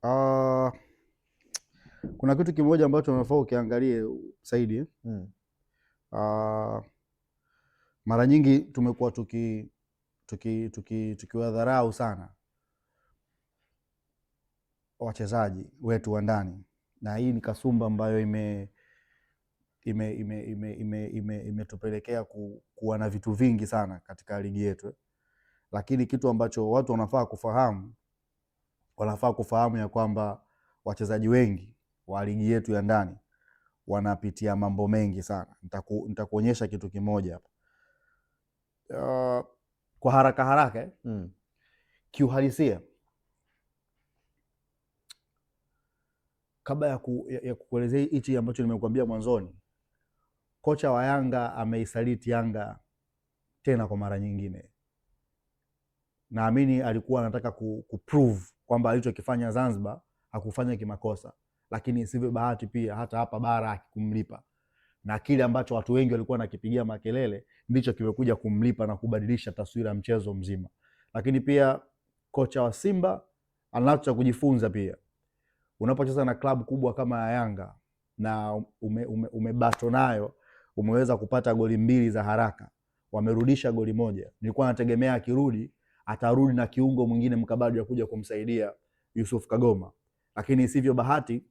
Uh, kuna kitu kimoja ambacho unafaa ukiangalie Saidi. Mara nyingi tumekuwa tukiwadharau sana wachezaji wetu wa ndani, na hii ni kasumba ambayo imetupelekea kuwa na vitu vingi sana katika ligi yetu. Lakini kitu ambacho watu wanafaa kufahamu ya kwamba wachezaji wengi wa ligi yetu ya ndani wanapitia mambo mengi sana. Nitakuonyesha kitu kimoja hapa kwa haraka kiuhalisia, kabla ya kukuelezea hichi ambacho nimekuambia mwanzoni. Kocha wa Yanga ameisaliti Yanga tena kwa mara nyingine. Naamini alikuwa anataka kuprove kwamba alichokifanya Zanzibar hakufanya kimakosa, lakini sivyo bahati pia hata hapa bara hakikumlipa, na kile ambacho watu wengi walikuwa nakipigia makelele ndicho kimekuja kumlipa na kubadilisha taswira ya mchezo mzima. Lakini pia kocha wa Simba anacho kujifunza pia. Unapocheza na klabu kubwa kama ya Yanga na umebato nayo, umeweza kupata goli 2 za haraka, wamerudisha goli 1. Nilikuwa nategemea akirudi atarudi na kiungo mwingine mkabadi ya kuja kumsaidia Yusuf Kagoma, lakini sivyo bahati,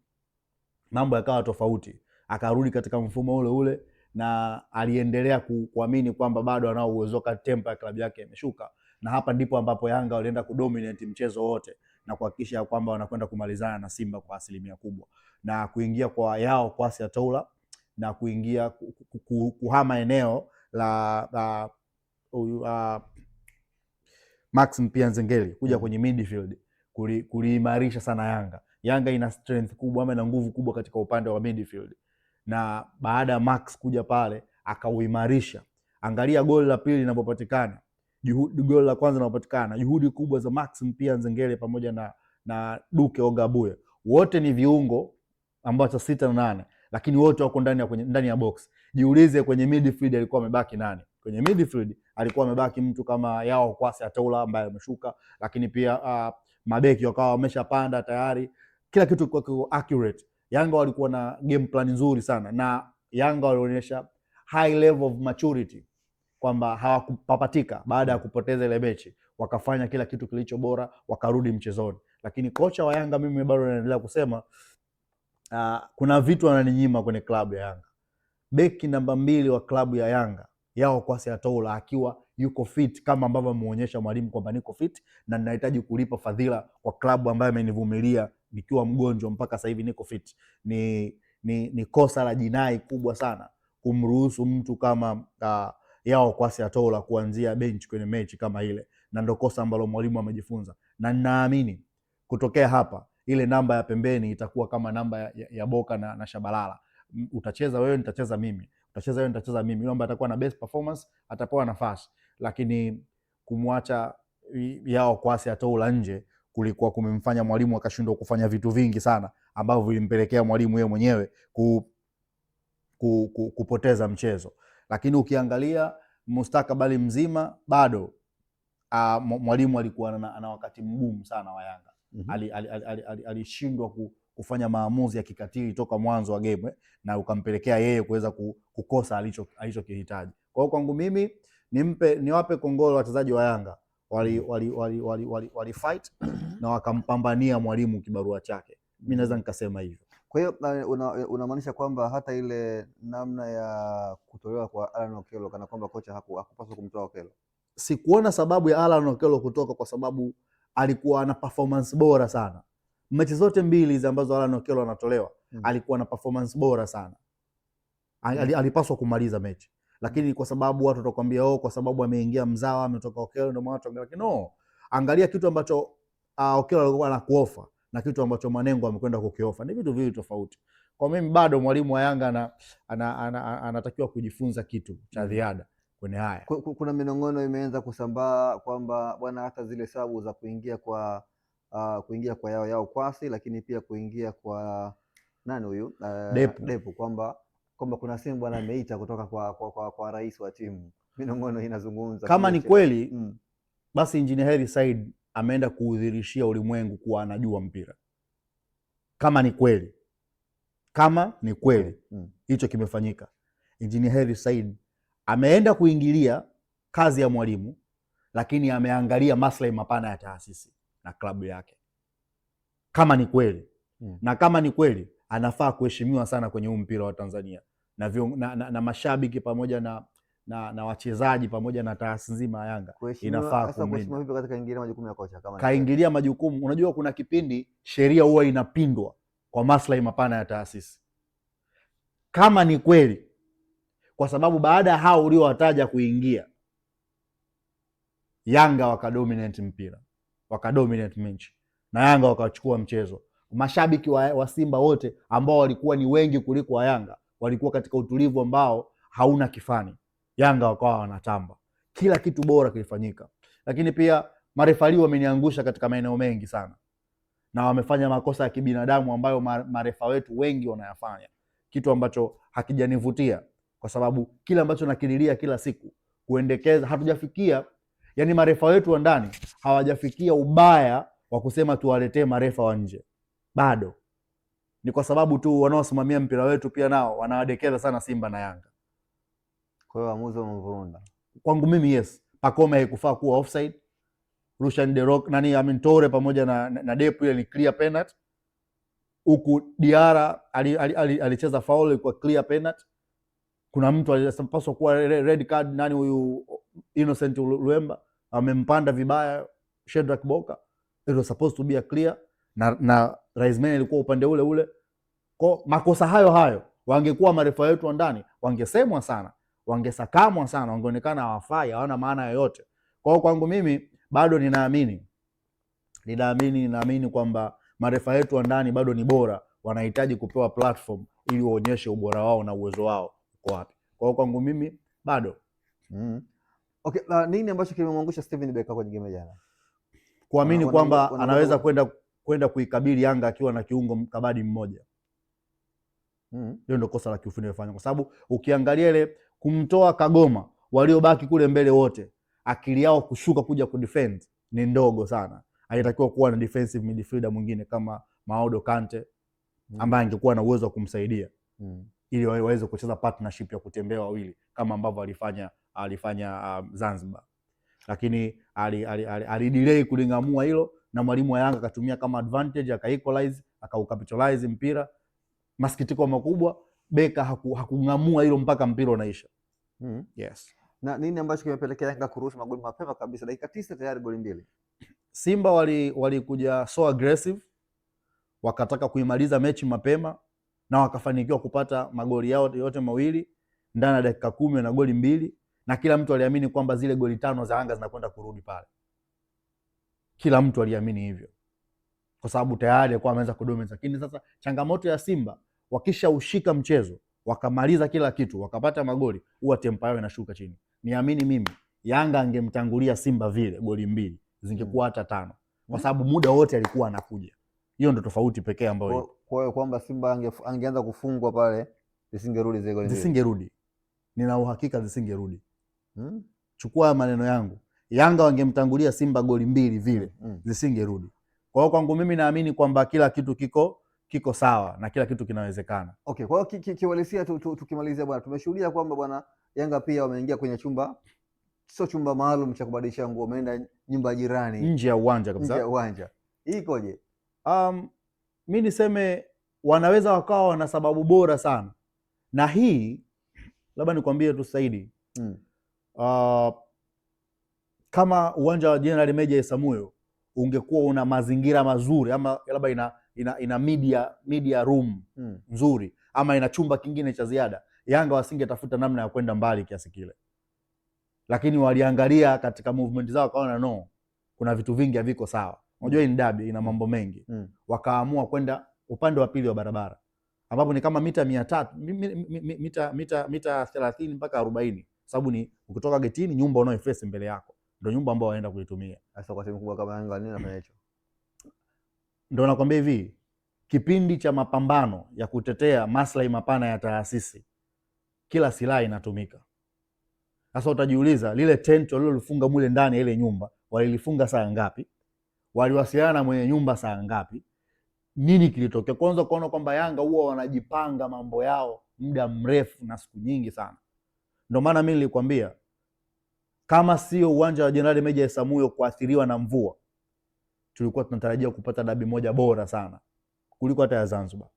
mambo yakawa tofauti. Akarudi katika mfumo ule ule na aliendelea kuamini kwamba bado anao uwezo, kati tempo ya klabu yake imeshuka, na hapa ndipo ambapo Yanga walienda kudominate mchezo wote na kuhakikisha kwamba wanakwenda kumalizana na Simba kwa asilimia kubwa, na kuingia kwa Yao Kwasi Atola na kuingia kuhama eneo la Max Mpia Nzengeli kuja kwenye midfield kuliimarisha sana Yanga. Yanga ina strength kubwa ama ina nguvu kubwa katika upande wa midfield, na baada ya Max kuja pale akauimarisha. Angalia goli la pili linapopatikana, goli la kwanza linapopatikana, juhudi kubwa za Max Mpia Nzengeli pamoja na Duke Ogabuye. Wote ni viungo ambao 6 na 8, lakini wote wako ndani ya box. Jiulize kwenye midfield alikuwa amebaki nani? Kwenye midfield alikuwa amebaki mtu kama Yao Kwasi Atola ambaye ameshuka, lakini pia mabeki wakawa wameshapanda tayari, kila kitu kwa accurate. Yanga walikuwa na game plan nzuri sana, na Yanga walionyesha high level of maturity kwamba hawakupapatika baada ya kupoteza ile mechi, wakafanya kila kitu kilicho bora, wakarudi mchezoni. Lakini kocha wa Yanga, mimi bado naendelea kusema kuna vitu ananinyima kwenye klabu ya Yanga. Beki namba 2 wa klabu ya Yanga, Yao Kwasi Atola, akiwa yuko fit kama ambavyo ameonyesha mwalimu kwamba niko fit na ninahitaji kulipa fadhila kwa klabu ambayo amenivumilia nikiwa mgonjwa mpaka sasa hivi niko fit. Ni kosa la jinai kubwa sana kumruhusu mtu kama Yao Kwasi Atola kuanzia bench kwenye mechi kama ile, na ndio kosa ambalo mwalimu amejifunza, na ninaamini kutokea hapa ile namba ya pembeni itakuwa kama namba ya Boka na Shabalala. Utacheza wewe, nitacheza mimi, utacheza wewe, nitacheza mimi. Yule ambaye atakuwa na best performance atapewa nafasi, lakini kumwacha Yao Kwasi Atola nje kulikuwa kumemfanya mwalimu akashindwa kufanya vitu vingi sana ambavyo vilimpelekea mwalimu yeye mwenyewe kupoteza mchezo. Lakini ukiangalia mustakabali mzima bado mwalimu alikuwa na wakati mgumu sana wa Yanga. Alishindwa kufanya maamuzi ya kikatili toka mwanzo wa game, na ukampelekea yeye kuweza kukosa alichokihitaji. Kwa hiyo kwangu mimi niwape kongolo wachezaji wa Yanga, wali fight na wakampambania mwalimu kibarua chake. Mimi naweza nikasema hivyo. Kwa hiyo unamaanisha kwamba hata ile namna ya kutolewa kwa Alan Okello, kana kwamba kocha hakupaswa kumtoa Okello? Sikuona sababu ya Alan Okello kutoka, kwa sababu alikuwa na performance bora sana mechi zote 2 hizo ambazo Alan Okello anatolewa. Alikuwa na performance bora sana. Alipaswa kumaliza mechi, lakini kwa sababu watu watakwambia kwa sababu ameingia mzawa, ametoka Okello ndio maana tuangalia. No, angalia kitu ambacho Okello alikuwa anakuofa na kitu ambacho Manengo amekwenda kukiofa, ni vitu viwili tofauti. Kwa mimi bado mwalimu wa Yanga anatakiwa kujifunza kitu cha ziada kwenye haya. Kuna minong'ono imeanza kusambaa kwamba bwana, hata zile sababu za kuingia kwa Yao Kwasi, lakini pia kuingia kwa nani huyu Depu, kwamba kuna simu bwana ameita kutoka kwa rais wa timu. Minong'ono inazungumza kama ni kweli basi Engineer Hersi Said ameenda kuudhirishia ulimwengu kuwa anajua mpira. kama ni kweli hicho kimefanyika, Engineer Hersi Said ameenda kuingilia kazi ya mwalimu, lakini ameangalia maslahi mapana ya taasisi na klabu yake. Kama ni kweli na kama ni kweli, anafaa kuheshimiwa sana kwenye huu mpira wa Tanzania na mashabiki pamoja na wachezaji pamoja na taasisi nzima ya Yanga inafaa kaingilia majukumu. Unajua kuna kipindi sheria huwa inapindwa kwa maslahi mapana ya taasisi. Kama ni kweli, kwa sababu baada ya hao uliowataja kuingia, Yanga wakadominate mpira, wakadominate mechi na Yanga wakachukua mchezo. Mashabiki wa Simba wote ambao walikuwa ni wengi kuliko wa Yanga walikuwa katika utulivu ambao hauna kifani. Yanga wakawa wanatamba, kila kitu bora kilifanyika. Lakini pia marefali wameniangusha katika maeneo mengi sana, na wamefanya makosa ya kibinadamu ambayo marefa wetu wengi wanayafanya, kitu ambacho hakijanivutia, kwa sababu kile ambacho nakililia kila siku kuendekeza, hatujafikia, yani marefa wetu wa ndani hawajafikia ubaya wa kusema tuwaletee marefa wa nje. Bado ni kwa sababu tu wanaosimamia mpira wetu pia nao wanawadekeza sana Simba na Yanga. Kwa hiyo waamuzi wamevurunda. Kwangu mimi yes, Pacome haikufaa kuwa offside. Rushan De Rock Tore pamoja na Depu ile ni clear penalty. Huku Diara alicheza foul kwa clear penalty. Kuna mtu alipaswa kuwa red card, huyu Innocent Luemba amempanda vibaya Shedrack Boka. It was supposed to be a clear na Raisman ilikuwa upande ule ule. Kwa makosa hayo wangekuwa marefa wetu wa ndani wangesemwa sana, wangesakamwa sana, wangeonekana hawafai, hawana maana yoyote. Kwa hiyo kwangu mimi bado ninaamini kwamba marefa wetu wa ndani bado ni bora, wanahitaji kupewa platform ili waonyeshe ubora wao na uwezo wao uko wapi. Kwa hiyo kwangu mimi bado. Okay, nini ambacho kimemwangusha Steven Becker kwenye game jana? Kuamini kwamba anaweza kwenda kuikabili Yanga akiwa na kiungo mkabadi mmoja. Hiyo ndio kosa la kiufundi alifanya, kwa sababu ukiangalia ile kumtoa Kagoma, waliobaki kule mbele wote akili yao kushuka kuja kudefend ni ndogo sana. Alitakiwa kuwa na defensive midfielder mwingine kama Maodo Kante ambaye angekuwa na uwezo wa kumsaidia ili waweze kucheza partnership ya kutembea wawili kama ambavyo alifanya Zanzibar. Lakini alidelay kulingamua hilo, na mwalimu wa Yanga akatumia kama advantage, akaequalize, akaukapitalize mpira. Masikitiko makubwa, Beka hakungamua hilo mpaka mpira unaisha. Yes. Na nini ambacho kimepelekea Yanga kuruhusu magoli mapema kabisa? Dakika 9 tayari goli mbili. Simba walikuja so aggressive, wakataka kuimaliza mechi mapema na wakafanikiwa kupata magoli yao yote mawili ndani ya dakika 10 na goli mbili, na kila mtu aliamini kwamba zile goli 5 za Yanga zinakwenda kurudi pale. Kila mtu aliamini hivyo, kwa sababu tayari alikuwa ameanza kudominate. Lakini sasa changamoto ya Simba, wakisha ushika mchezo, wakamaliza kila kitu, wakapata magoli, huwa tempo yao inashuka chini. Niamini mimi, Yanga angemtangulia Simba vile goli mbili, zingekuwa hata 5, kwa sababu muda wote alikuwa anakuja. Hiyo ndio tofauti pekee ambayo kwa hiyo kwamba Simba angeanza kufungwa pale, zisingerudi zile goli mbili. Zisingerudi. Nina uhakika zisingerudi. Chukua maneno yangu. Yanga wangemtangulia Simba goli mbili vile, zisingerudi. Kwa hiyo kwangu mimi naamini kwamba kila kitu kiko sawa na kila kitu kinawezekana. Okay, kwa hiyo kiwalisia tukimalizia bwana, tumeshuhudia kwamba bwana Yanga pia wameingia kwenye chumba, sio chumba maalum cha kubadilisha nguo, wameenda nyumba jirani nje ya uwanja kabisa. Nje ya uwanja. Hii ikoje? Mimi niseme wanaweza wakawa wana sababu bora sana. Na hii labda nikwambie tu Saidi. Kama uwanja wa General Meja Isamuyo ungekuwa una mazingira mazuri, ama labda ina media room nzuri, ama ina chumba kingine cha ziada, Yanga wasingetafuta namna ya kwenda mbali kiasi kile. Lakini waliangalia katika movement zao wakaona no, kuna vitu vingi haviko sawa. Unajua ni dabi, ina mambo mengi. Wakaamua kwenda upande wa pili wa barabara, ambapo ni kama mita 300 mita 30 mpaka 40, sababu ni ukitoka getini, nyumba unayoface mbele yako ndio nyumba ambayo waenda kuitumia. Sasa kwa timu kubwa kama Yanga nini anafanya hicho? Ndio nakwambia hivi, kipindi cha mapambano ya kutetea maslahi mapana ya taasisi, kila silaha inatumika. Sasa utajiuliza, lile tent walilolifunga mule ndani ile nyumba walilifunga saa ngapi? Waliwasiliana na mwenye nyumba saa ngapi? nini kilitokea. Kwanza kuona kwamba Yanga huwa wanajipanga mambo yao muda mrefu na siku nyingi sana. Ndio maana mimi nilikwambia kama sio uwanja wa Jenerali Meja Isamuhyo kuathiriwa na mvua, tulikuwa tunatarajia kupata dabi moja bora sana kuliko hata ya Zanzibar.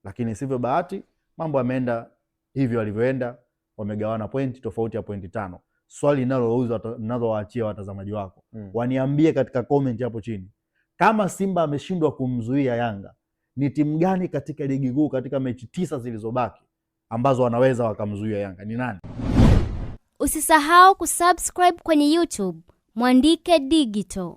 Lakini sivyo bahati, mambo yameenda hivyo walivyoenda, wamegawana pointi, tofauti ya pointi 5. Swali ninalowaachia watazamaji wako, waniambie katika comment hapo chini, kama Simba ameshindwa kumzuia Yanga, ni timu gani katika ligi kuu katika mechi 9 zilizobaki ambazo wanaweza wakamzuia Yanga? Ni nani? Usisahau kusubscribe kwenye YouTube Mwandike Digital.